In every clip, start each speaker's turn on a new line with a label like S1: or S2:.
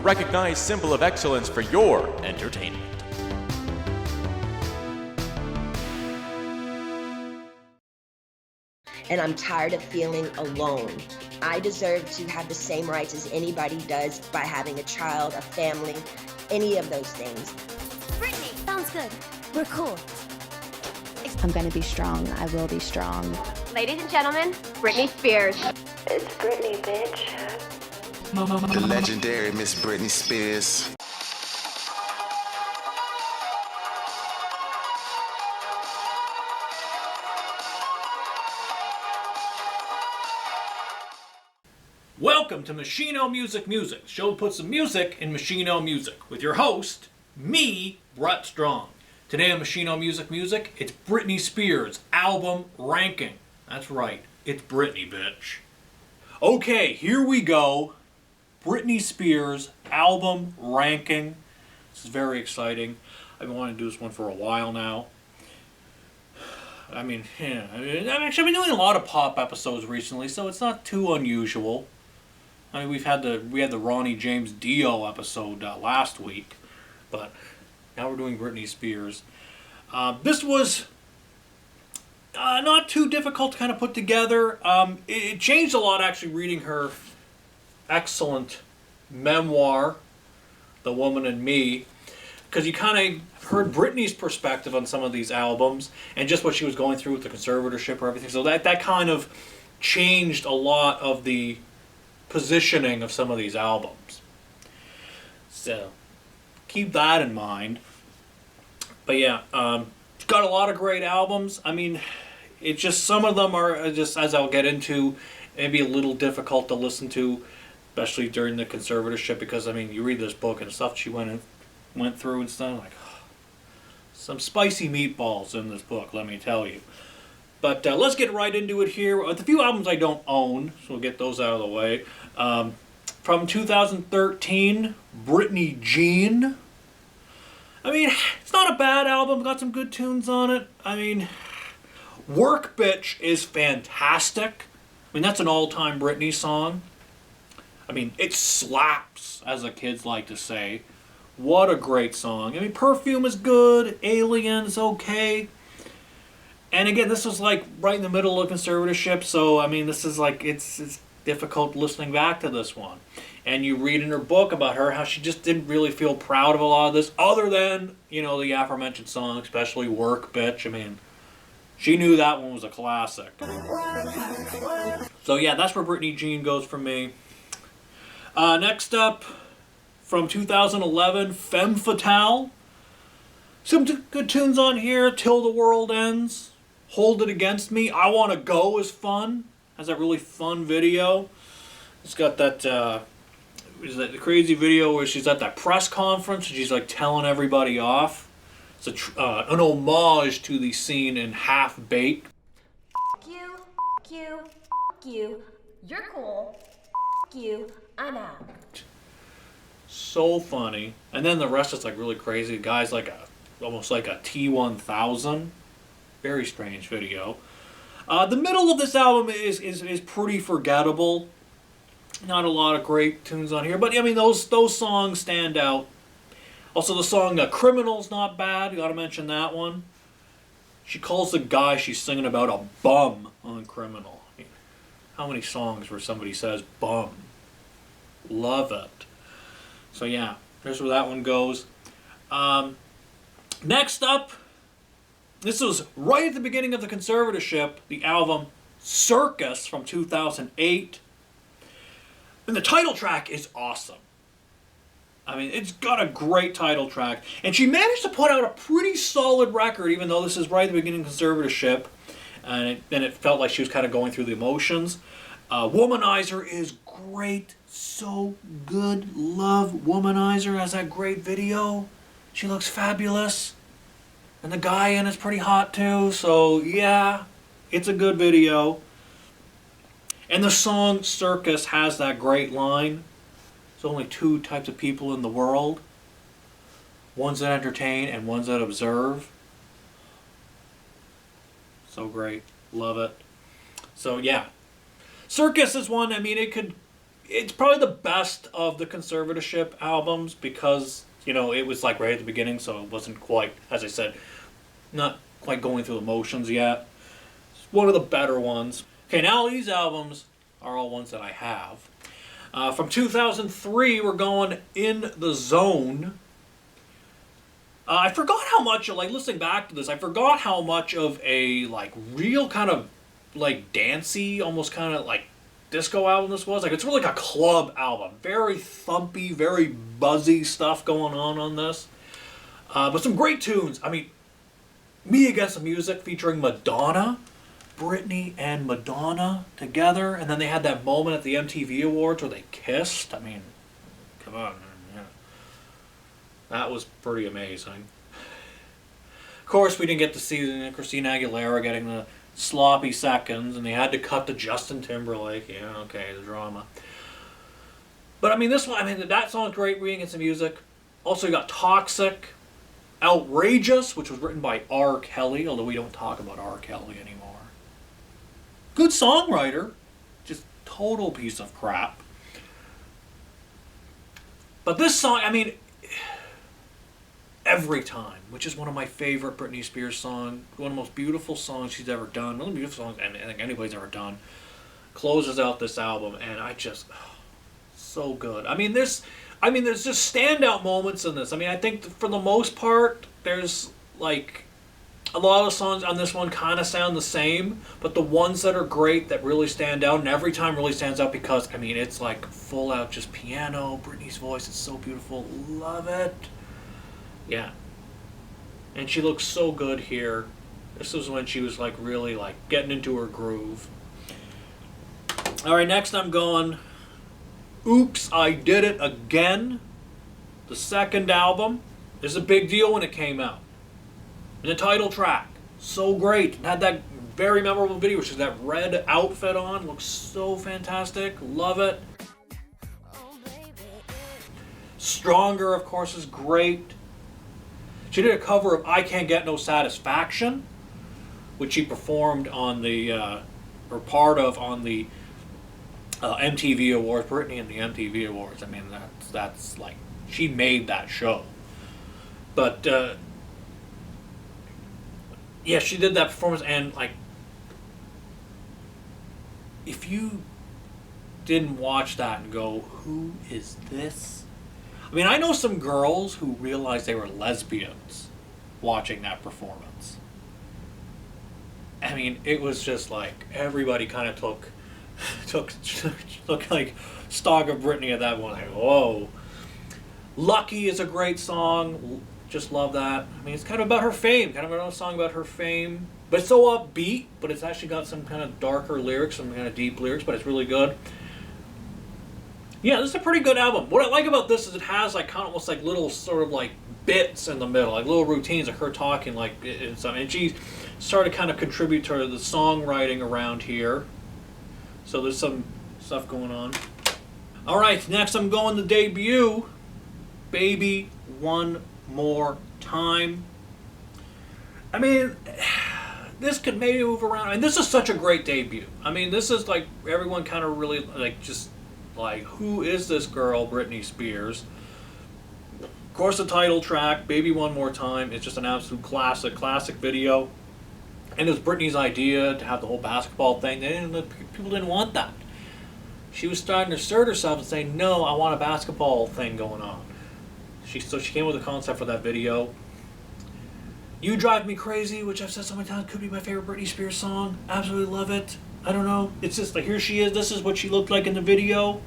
S1: recognized symbol of excellence for your entertainment.
S2: And I'm tired of feeling alone. I deserve to have the same rights as anybody does by having a child, a family, any of those things.
S3: Britney, sounds good. We're cool.
S4: I'm gonna be strong. I will be strong.
S3: Ladies and gentlemen, Britney Spears.
S5: It's Britney, bitch.
S6: The legendary Miss Britney Spears.
S7: Welcome to Machino Music, show that puts some music in Machino music, with your host, me, Brett Strong. Today on Machino Music, it's Britney Spears album ranking. That's right, it's Britney, bitch. Okay, here we go. Britney Spears album ranking. This is very exciting. I've been wanting to do this one for a while now. I've been doing a lot of pop episodes recently, so it's not too unusual. I mean, we had the Ronnie James Dio episode last week, but now we're doing Britney Spears. This was not too difficult to kind of put together. It changed a lot actually reading her excellent memoir, The Woman in Me, because you kind of heard Britney's perspective on some of these albums and just what she was going through with the conservatorship or everything. So that kind of changed a lot of the positioning of some of these albums. So keep that in mind. But yeah, it's got a lot of great albums. I mean, it's just some of them are just, as I'll get into, maybe a little difficult to listen to, especially during the conservatorship, because I mean, you read this book and stuff she went through and stuff, like some spicy meatballs in this book, let me tell you. But let's get right into it here. The few albums I don't own, so we'll get those out of the way. From 2013, Britney Jean. I mean, it's not a bad album. Got some good tunes on it. I mean, Work Bitch is fantastic. I mean, that's an all-time Britney song. I mean, it slaps, as the kids like to say. What a great song. I mean, Perfume is good. Alien's okay. And again, this was like right in the middle of conservatorship, so I mean, this is like, it's difficult listening back to this one. And you read in her book about her, how she just didn't really feel proud of a lot of this, other than, you know, the aforementioned song, especially Work Bitch. I mean, she knew that one was a classic. So yeah, that's where Britney Jean goes for me. Next up, from 2011, Femme Fatale. Some good tunes on here. Till the World Ends. Hold It Against Me. I Want to Go is fun. Has that really fun video. It's got that, is that the crazy video where she's at that press conference and she's like telling everybody off. It's an homage to the scene in Half Baked.
S3: You. You're cool. You. I'm out.
S7: So funny. And then the rest is like really crazy. The guy's like almost like a T-1000. Very strange video. The middle of this album is pretty forgettable. Not a lot of great tunes on here, but I mean those songs stand out. Also, the song "Criminal's" not bad. You gotta mention that one. She calls the guy she's singing about a bum on "Criminal." I mean, how many songs where somebody says bum? Love it. So yeah, here's where that one goes. Next up, this was right at the beginning of the conservatorship, the album Circus from 2008. And the title track is awesome. I mean, it's got a great title track. And she managed to put out a pretty solid record, even though this is right at the beginning of conservatorship. And it felt like she was kind of going through the emotions. Womanizer is great. So good. Love Womanizer. Has that great video. She looks fabulous. And the guy in it's pretty hot too. So yeah, it's a good video. And the song Circus has that great line. There's only two types of people in the world. Ones that entertain and ones that observe. So great. Love it. So yeah. Circus is one, I mean, it it's probably the best of the conservatorship albums because, you know, it was like right at the beginning, so it wasn't quite, as I said, not quite going through the motions yet. It's one of the better ones. Okay, now these albums are all ones that I have. From 2003, we're going In the Zone. I forgot how much, like, listening back to this, I forgot how much of a, like, real kind of, like, dancey, almost kind of, like, disco album this was. Like, it's really like a club album. Very thumpy, very buzzy stuff going on this. But some great tunes. I mean, Me Against the Music featuring Madonna. Britney and Madonna together. And then they had that moment at the MTV Awards where they kissed. I mean, come on, man. Yeah. That was pretty amazing. Of course, we didn't get to see Christina Aguilera getting the sloppy seconds, and they had to cut to Justin Timberlake. Yeah, okay, the drama. But I mean, this one, I mean, that song's great, Me Against the Music. Also, you got Toxic, Outrageous, which was written by R. Kelly, although we don't talk about R. Kelly anymore. Good songwriter, just total piece of crap. But this song, I mean, Every Time, which is one of my favorite Britney Spears songs, one of the most beautiful songs she's ever done, one of the beautiful songs I think anybody's ever done, closes out this album, and I just, so good. I mean, there's just standout moments in this. I mean, I think for the most part, there's, like, a lot of the songs on this one kind of sound the same, but the ones that are great, that really stand out, and Every Time really stands out because, I mean, it's like full out just piano, Britney's voice is so beautiful, love it. Yeah. And she looks so good here. This was when she was like really like getting into her groove. Alright, next I'm going Oops, I Did It Again. The second album. This is a big deal when it came out. And the title track. So great. It had that very memorable video, which is that red outfit on. Looks so fantastic. Love it. Stronger, of course, is great. She did a cover of I Can't Get No Satisfaction, which she performed on the, or part of on the MTV Awards, Britney and the MTV Awards. I mean, that's like, she made that show. But, yeah, she did that performance, and like, if you didn't watch that and go, who is this? I mean, I know some girls who realized they were lesbians watching that performance. I mean, it was just like everybody kind of took like stock of Britney at that one. Like, whoa. Lucky is a great song. Just love that. I mean, it's kind of about her fame. Kind of another song about her fame. But it's so upbeat, but it's actually got some kind of darker lyrics, some kind of deep lyrics, but it's really good. Yeah, this is a pretty good album. What I like about this is it has like kind of almost like little sort of like bits in the middle, like little routines, like her talking, like and something. And she started to kind of contribute to the songwriting around here. So there's some stuff going on. All right, next I'm going to debut, Baby One More Time. I mean, this could maybe move around. I mean, this is such a great debut. I mean, this is like everyone kind of really like just. Like, who is this girl, Britney Spears? Of course, the title track, Baby One More Time, is just an absolute classic video. And it was Britney's idea to have the whole basketball thing. People didn't want that. She was starting to assert herself and say, no, I want a basketball thing going on. So she came with a concept for that video. You Drive Me Crazy, which I've said so many times, could be my favorite Britney Spears song. Absolutely love it. I don't know. It's just like, here she is. This is what she looked like in the video.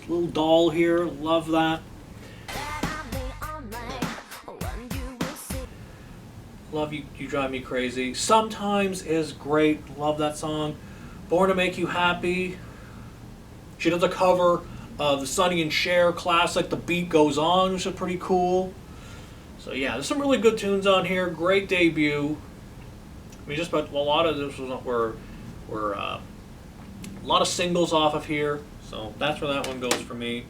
S7: Little doll here. Love that. Love You, You Drive Me Crazy. Sometimes is great. Love that song. Born to Make You Happy. She does a cover of the Sonny and Cher classic, The Beat Goes On, which is pretty cool. So yeah, there's some really good tunes on here. Great debut. I mean, just about a lot of this were a lot of singles off of here, so that's where that one goes for me.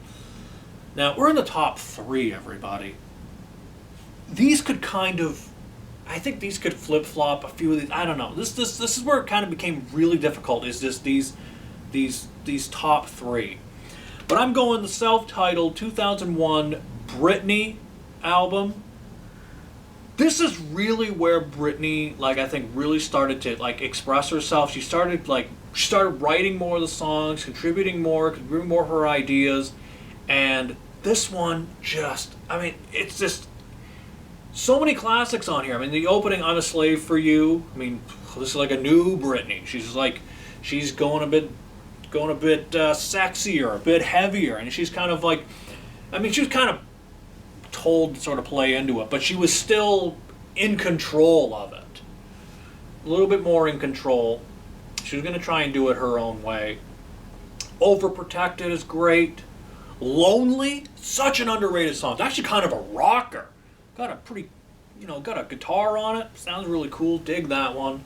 S7: Now, we're in the top 3, everybody. These could kind of, I think these could flip-flop a few of these. I don't know. This is where it kind of became really difficult, is just these top 3. But I'm going the self-titled 2001 Britney album. This is really where Britney, like, I think really started to, like, express herself. She started writing more of the songs, contributing more of her ideas. And this one just, I mean, it's just so many classics on here. I mean, the opening, I'm a Slave for You. I mean, this is like a new Britney. She's going a bit sexier, a bit heavier. And she's kind of like, I mean, she was kind of told to sort of play into it, but she was still in control of it. A little bit more in control. She was going to try and do it her own way. Overprotected is great. Lonely, such an underrated song. It's actually kind of a rocker. Got a pretty, got a guitar on it. Sounds really cool. Dig that one.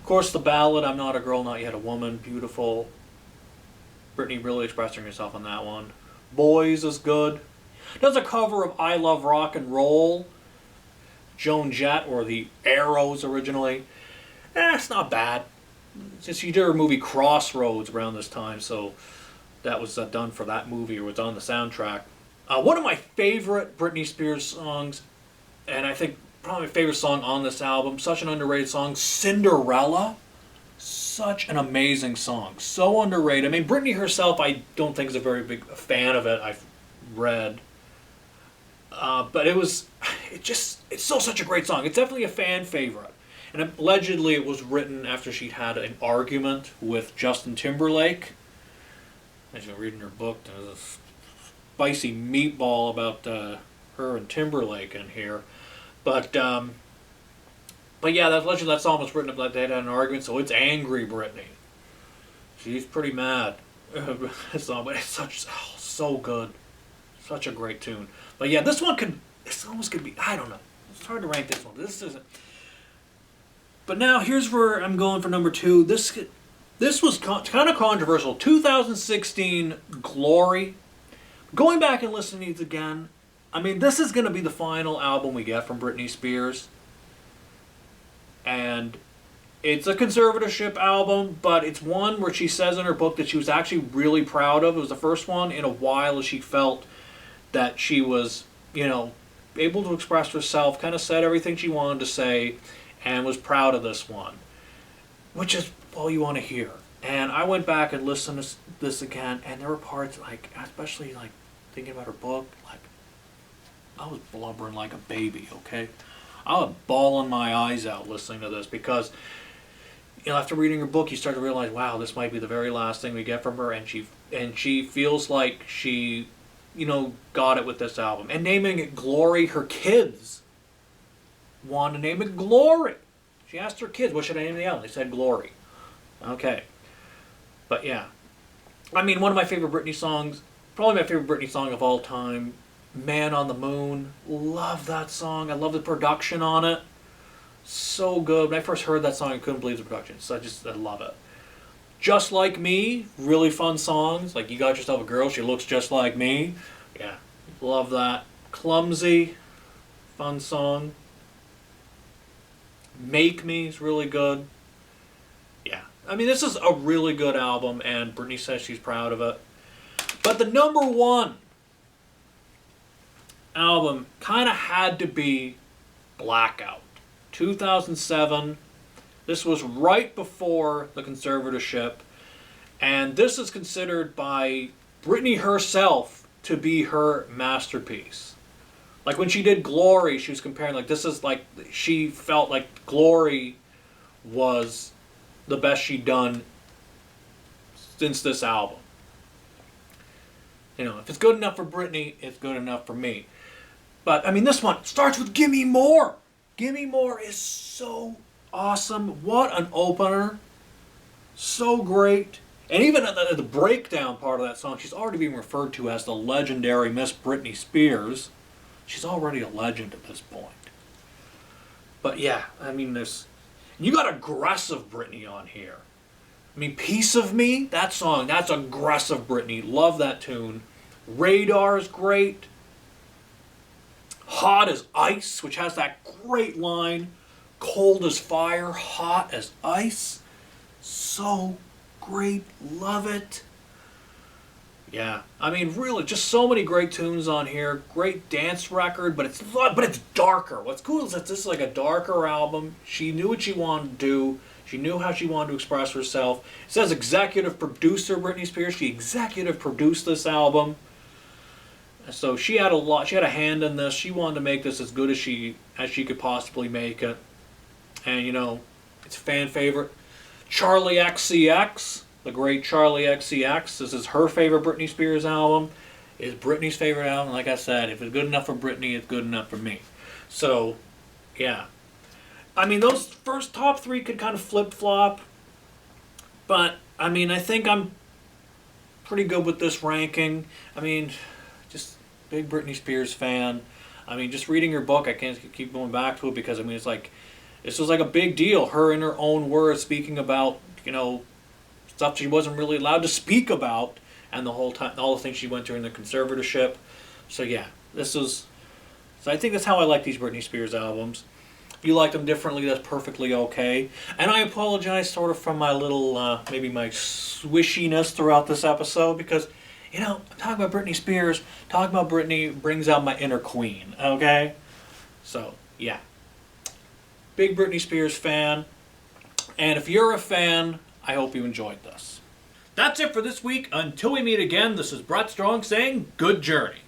S7: Of course, the ballad, I'm Not a Girl, Not Yet a Woman. Beautiful. Britney really expressing herself on that one. Boys is good. Does a cover of I Love Rock and Roll. Joan Jett, or the Arrows originally. It's not bad. Since she did her movie Crossroads around this time, so that was done for that movie, or was on the soundtrack. One of my favorite Britney Spears songs, and I think probably my favorite song on this album, such an underrated song, Cinderella. Such an amazing song. So underrated. I mean, Britney herself, I don't think is a very big fan of it. I've read. But it's still such a great song. It's definitely a fan favorite. And allegedly it was written after she'd had an argument with Justin Timberlake. As you're reading her book, there's a spicy meatball about her and Timberlake in here. But yeah, that song was written about they had an argument, so it's angry Britney. She's pretty mad. But it's so good. Such a great tune. But yeah, this almost could be, I don't know. It's hard to rank this one. This isn't. But now here's where I'm going for number 2. This was kind of controversial. 2016 Glory. Going back and listening to these again, I mean, this is going to be the final album we get from Britney Spears. And it's a conservatorship album, but it's one where she says in her book that she was actually really proud of. It was the first one in a while that she felt that she was, able to express herself, kind of said everything she wanted to say, and was proud of this one, which is all you want to hear. And I went back and listened to this again, and there were parts, like, especially, like, thinking about her book, like, I was blubbering like a baby, okay? I was bawling my eyes out listening to this, because, after reading her book, you start to realize, wow, this might be the very last thing we get from her, and she feels like she, got it with this album. And naming it Glory, her kids wanted to name it Glory. She asked her kids, what should I name the album? They said Glory. Okay. But yeah. I mean, one of my favorite Britney songs, probably my favorite Britney song of all time, Man on the Moon. Love that song. I love the production on it. So good. When I first heard that song, I couldn't believe the production. So I love it. Just Like Me, really fun songs. Like, You Got Yourself a Girl, She Looks Just Like Me. Yeah, love that. Clumsy, fun song. Make Me is really good. Yeah, I mean, this is a really good album, and Britney says she's proud of it. But the number 1 album kind of had to be Blackout. 2007. This was right before the conservatorship, and this is considered by Britney herself to be her masterpiece. Like, when she did Glory, she was comparing, like, this is like, she felt like Glory was the best she'd done since this album. If it's good enough for Britney, it's good enough for me. But, I mean, this one starts with Gimme More. Gimme More is so awesome. What an opener. So great. And even at the breakdown part of that song, she's already being referred to as the legendary Miss Britney Spears. She's already a legend at this point. But yeah, I mean, you got aggressive Britney on here. I mean, Piece of Me, that song, that's aggressive Britney. Love that tune. Radar is great. Hot as Ice, which has that great line. Cold as Fire, Hot as Ice. So great. Love it. Yeah, I mean, really, just so many great tunes on here. Great dance record, but it's darker. What's cool is that this is like a darker album. She knew what she wanted to do. She knew how she wanted to express herself. It says executive producer Britney Spears. She executive produced this album, so she had a lot. She had a hand in this. She wanted to make this as good as she could possibly make it, and you know, it's a fan favorite. Charlie XCX. The great Charlie XCX. This is her favorite Britney Spears album. It's Britney's favorite album. Like I said, if it's good enough for Britney, it's good enough for me. So, yeah. I mean, those first top three could kind of flip-flop. But, I mean, I think I'm pretty good with this ranking. I mean, just big Britney Spears fan. I mean, just reading her book, I can't keep going back to it because, I mean, it's like, this was like a big deal. Her in her own words speaking about, you know, stuff she wasn't really allowed to speak about, and the whole time, all the things she went through in the conservatorship. So yeah, so I think that's how I like these Britney Spears albums. If you like them differently, that's perfectly okay. And I apologize sort of for my little, maybe my swishiness throughout this episode, because, you know, I'm talking about Britney Spears, talking about Britney brings out my inner queen, okay? So, yeah. Big Britney Spears fan. And if you're a fan, I hope you enjoyed this. That's it for this week. Until we meet again, this is Brett Strong saying good journey.